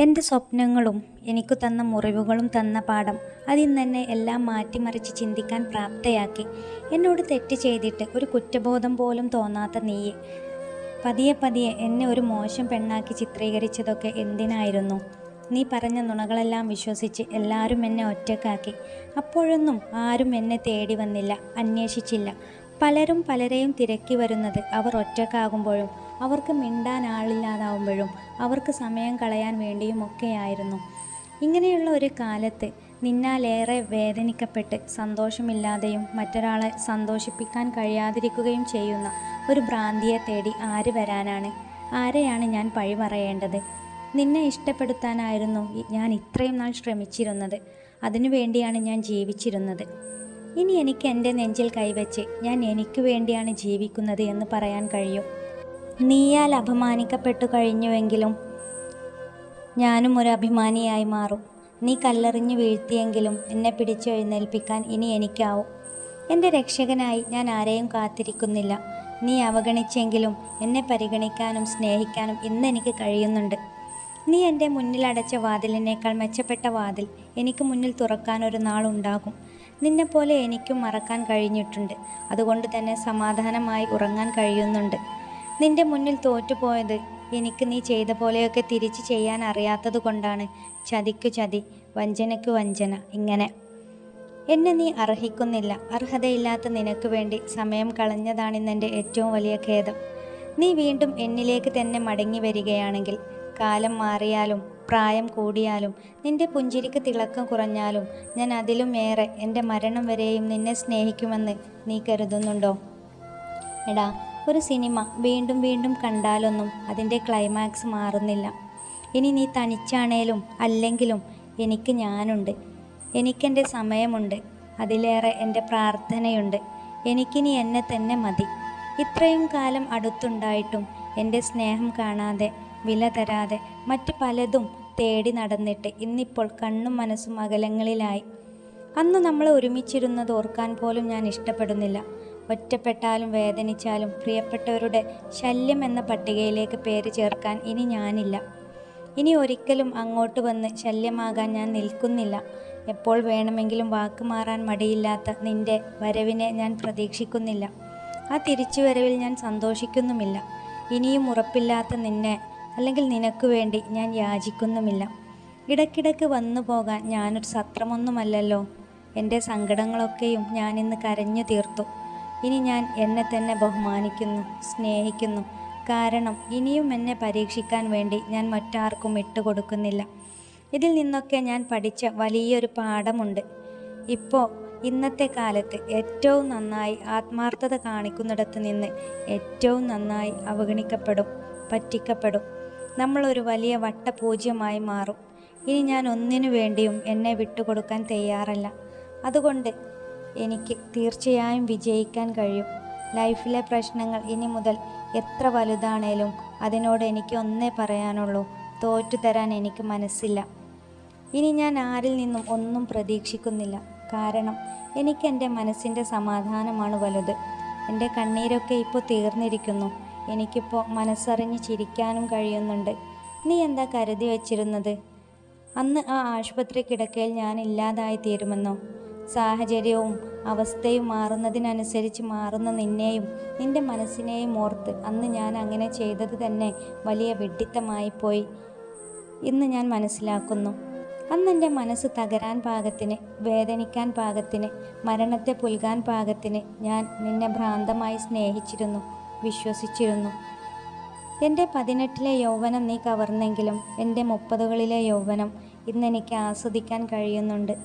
എൻ്റെ സ്വപ്നങ്ങളും എനിക്കു തന്ന മുറിവുകളും തന്ന പാഠം അതിന്നെന്നെ എല്ലാം മാറ്റിമറിച്ച് ചിന്തിക്കാൻ പ്രാപ്തയാക്കി. എന്നോട് തെറ്റ് ചെയ്തിട്ട് ഒരു കുറ്റബോധം പോലും തോന്നാത്ത നീയെ പതിയെ പതിയെ എന്നെ ഒരു മോശം പെണ്ണാക്കി ചിത്രീകരിച്ചതൊക്കെ എന്തിനായിരുന്നു? നീ പറഞ്ഞ നുണകളെല്ലാം വിശ്വസിച്ച് എല്ലാവരും എന്നെ ഒറ്റക്കാക്കി. അപ്പോഴൊന്നും ആരും എന്നെ തേടി വന്നില്ല, അന്വേഷിച്ചില്ല. പലരും പലരെയും തിരക്കി വരുന്നത് അവർ ഒറ്റക്കാകുമ്പോഴും അവർക്ക് മിണ്ടാൻ ആളില്ലാതാവുമ്പോഴും അവർക്ക് സമയം കളയാൻ വേണ്ടിയുമൊക്കെയായിരുന്നു. ഇങ്ങനെയുള്ള ഒരു കാലത്ത് നിന്നാലേറെ വേദനിക്കപ്പെട്ട് സന്തോഷമില്ലാതെയും മറ്റൊരാളെ സന്തോഷിപ്പിക്കാൻ കഴിയാതിരിക്കുകയും ചെയ്യുന്ന ഒരു ഭ്രാന്തിയെ തേടി ആര് വരാനാണ്? ആരെയാണ് ഞാൻ പഴി പറയേണ്ടത്? നിന്നെ ഇഷ്ടപ്പെടുത്താനായിരുന്നു ഞാൻ ഇത്രയും നാൾ ശ്രമിച്ചിരുന്നത്. അതിനുവേണ്ടിയാണ് ഞാൻ ജീവിച്ചിരുന്നത്. ഇനി എനിക്ക് എൻ്റെ നെഞ്ചിൽ കൈവച്ച് ഞാൻ എനിക്ക് വേണ്ടിയാണ് ജീവിക്കുന്നത് എന്ന് പറയാൻ കഴിയും. നീയാൽ അപമാനിക്കപ്പെട്ടു കഴിഞ്ഞുവെങ്കിലും ഞാനും ഒരു അഭിമാനിയായി മാറും. നീ കല്ലെറിഞ്ഞു വീഴ്ത്തിയെങ്കിലും എന്നെ പിടിച്ചെഴുന്നേൽപ്പിക്കാൻ ഇനി എനിക്കാവും. എൻ്റെ രക്ഷകനായി ഞാൻ ആരെയും കാത്തിരിക്കുന്നില്ല. നീ അവഗണിച്ചെങ്കിലും എന്നെ പരിഗണിക്കാനും സ്നേഹിക്കാനും ഇന്ന് എനിക്ക് കഴിയുന്നുണ്ട്. നീ എൻ്റെ മുന്നിൽ അടച്ച വാതിലിനേക്കാൾ മെച്ചപ്പെട്ട വാതിൽ എനിക്ക് മുന്നിൽ തുറക്കാൻ ഒരു നാളുണ്ടാകും. നിന്നെപ്പോലെ എനിക്കും മറക്കാൻ കഴിഞ്ഞിട്ടുണ്ട്. അതുകൊണ്ട് തന്നെ സമാധാനമായി ഉറങ്ങാൻ കഴിയുന്നുണ്ട്. നിന്റെ മുന്നിൽ തോറ്റുപോയത് എനിക്ക് നീ ചെയ്ത പോലെയൊക്കെ തിരിച്ചു ചെയ്യാൻ അറിയാത്തത് കൊണ്ടാണ്. ചതിക്കു ചതി, വഞ്ചനയ്ക്കു വഞ്ചന. ഇങ്ങനെ എന്നെ നീ അർഹിക്കുന്നില്ല. അർഹതയില്ലാത്ത നിനക്ക് വേണ്ടി സമയം കളഞ്ഞതാണിന്നെൻ്റെ ഏറ്റവും വലിയ ഖേദം. നീ വീണ്ടും എന്നിലേക്ക് തന്നെ മടങ്ങി വരികയാണെങ്കിൽ, കാലം മാറിയാലും പ്രായം കൂടിയാലും നിന്റെ പുഞ്ചിരിക്ക് തിളക്കം കുറഞ്ഞാലും ഞാൻ അതിലും ഏറെ എൻ്റെ മരണം വരെയും നിന്നെ സ്നേഹിക്കുമെന്ന് നീ കരുതുന്നുണ്ടോ? എടാ, ഒരു സിനിമ വീണ്ടും വീണ്ടും കണ്ടാലൊന്നും അതിൻ്റെ ക്ലൈമാക്സ് മാറുന്നില്ല. ഇനി നീ തനിച്ചാണേലും അല്ലെങ്കിലും എനിക്ക് ഞാനുണ്ട്. എനിക്കെൻ്റെ സമയമുണ്ട്. അതിലേറെ എൻ്റെ പ്രാർത്ഥനയുണ്ട്. എനിക്കിനി എന്നെ തന്നെ മതി. ഇത്രയും കാലം അടുത്തുണ്ടായിട്ടും എൻ്റെ സ്നേഹം കാണാതെ, വില തരാതെ മറ്റു പലതും തേടി നടന്നിട്ട് ഇന്നിപ്പോൾ കണ്ണും മനസ്സും അകലങ്ങളിലായി. അന്ന് നമ്മൾ ഒരുമിച്ചിരുന്നത് ഓർക്കാൻ പോലും ഞാൻ ഇഷ്ടപ്പെടുന്നില്ല. ഒറ്റപ്പെട്ടാലും വേദനിച്ചാലും പ്രിയപ്പെട്ടവരുടെ ശല്യം എന്ന പട്ടികയിലേക്ക് പേര് ചേർക്കാൻ ഇനി ഞാനില്ല. ഇനി ഒരിക്കലും അങ്ങോട്ട് വന്ന് ശല്യമാകാൻ ഞാൻ നിൽക്കുന്നില്ല. എപ്പോൾ വേണമെങ്കിലും വാക്ക് മാറാൻ മടിയില്ലാത്ത നിന്റെ വരവിനെ ഞാൻ പ്രതീക്ഷിക്കുന്നില്ല. ആ തിരിച്ചുവരവിൽ ഞാൻ സന്തോഷിക്കുന്നുമില്ല. ഇനിയും ഉറപ്പില്ലാത്ത നിന്നെ, അല്ലെങ്കിൽ നിനക്ക് വേണ്ടി ഞാൻ യാചിക്കുന്നുമില്ല. ഇടയ്ക്കിടയ്ക്ക് വന്നു പോകാൻ ഞാനൊരു സത്രമൊന്നുമല്ലല്ലോ. എൻ്റെ സങ്കടങ്ങളൊക്കെയും ഞാനിന്ന് കരഞ്ഞു തീർത്തു. ഇനി ഞാൻ എന്നെ തന്നെ ബഹുമാനിക്കുന്നു, സ്നേഹിക്കുന്നു. കാരണം ഇനിയും എന്നെ പരീക്ഷിക്കാൻ വേണ്ടി ഞാൻ മറ്റാർക്കും ഇട്ടുകൊടുക്കുന്നില്ല. ഇതിൽ നിന്നൊക്കെ ഞാൻ പഠിച്ച വലിയൊരു പാഠമുണ്ട്. ഇന്നത്തെ കാലത്ത് ഏറ്റവും നന്നായി ആത്മാർത്ഥത കാണിക്കുന്നിടത്ത് നിന്ന് ഏറ്റവും നന്നായി അവഗണിക്കപ്പെടും, പറ്റിക്കപ്പെടും. നമ്മളൊരു വലിയ വട്ടപൂജ്യമായി മാറും. ഇനി ഞാൻ ഒന്നിനു വേണ്ടിയും എന്നെ വിട്ടുകൊടുക്കാൻ തയ്യാറല്ല. അതുകൊണ്ട് എനിക്ക് തീർച്ചയായും വിജയിക്കാൻ കഴിയും. ലൈഫിലെ പ്രശ്നങ്ങൾ ഇനി മുതൽ എത്ര വലുതാണേലും അതിനോട് എനിക്ക് ഒന്നേ പറയാനുള്ളൂ: തോറ്റു തരാൻ എനിക്ക് മനസ്സില്ല. ഇനി ഞാൻ ആരിൽ നിന്നും ഒന്നും പ്രതീക്ഷിക്കുന്നില്ല. കാരണം എനിക്ക് എൻ്റെ മനസ്സിൻ്റെ സമാധാനമാണ് വലുത്. എൻ്റെ കണ്ണീരൊക്കെ ഇപ്പോൾ തീർന്നിരിക്കുന്നു. എനിക്കിപ്പോൾ മനസ്സറിഞ്ഞ് ചിരിക്കാനും കഴിയുന്നുണ്ട്. നീ എന്താ കരുതി വച്ചിരുന്നത്? അന്ന് ആ ആശുപത്രി കിടക്കയിൽ ഞാൻ ഇല്ലാതായി തീരുമെന്നോ? സാഹചര്യവും അവസ്ഥയും മാറുന്നതിനനുസരിച്ച് മാറുന്ന നിന്നെയും നിന്റെ മനസ്സിനെയും ഓർത്ത് അന്ന് ഞാൻ അങ്ങനെ ചെയ്തത് തന്നെ വലിയ വിഡ്ഢിത്തമായി പോയി ഇന്ന് ഞാൻ മനസ്സിലാക്കുന്നു. അന്ന് എൻ്റെ മനസ്സ് തകരാൻ പാകത്തിന്, വേദനിക്കാൻ പാകത്തിന്, മരണത്തെ പുൽകാൻ പാകത്തിന് ഞാൻ നിന്നെ ഭ്രാന്തമായി സ്നേഹിച്ചിരുന്നു, വിശ്വസിച്ചിരുന്നു. എൻ്റെ 18-ലെ യൗവനം നീ കവർന്നെങ്കിലും എൻ്റെ 30-കളിലെ യൗവനം ഇന്നെനിക്ക് ആസ്വദിക്കാൻ കഴിയുന്നുണ്ട്.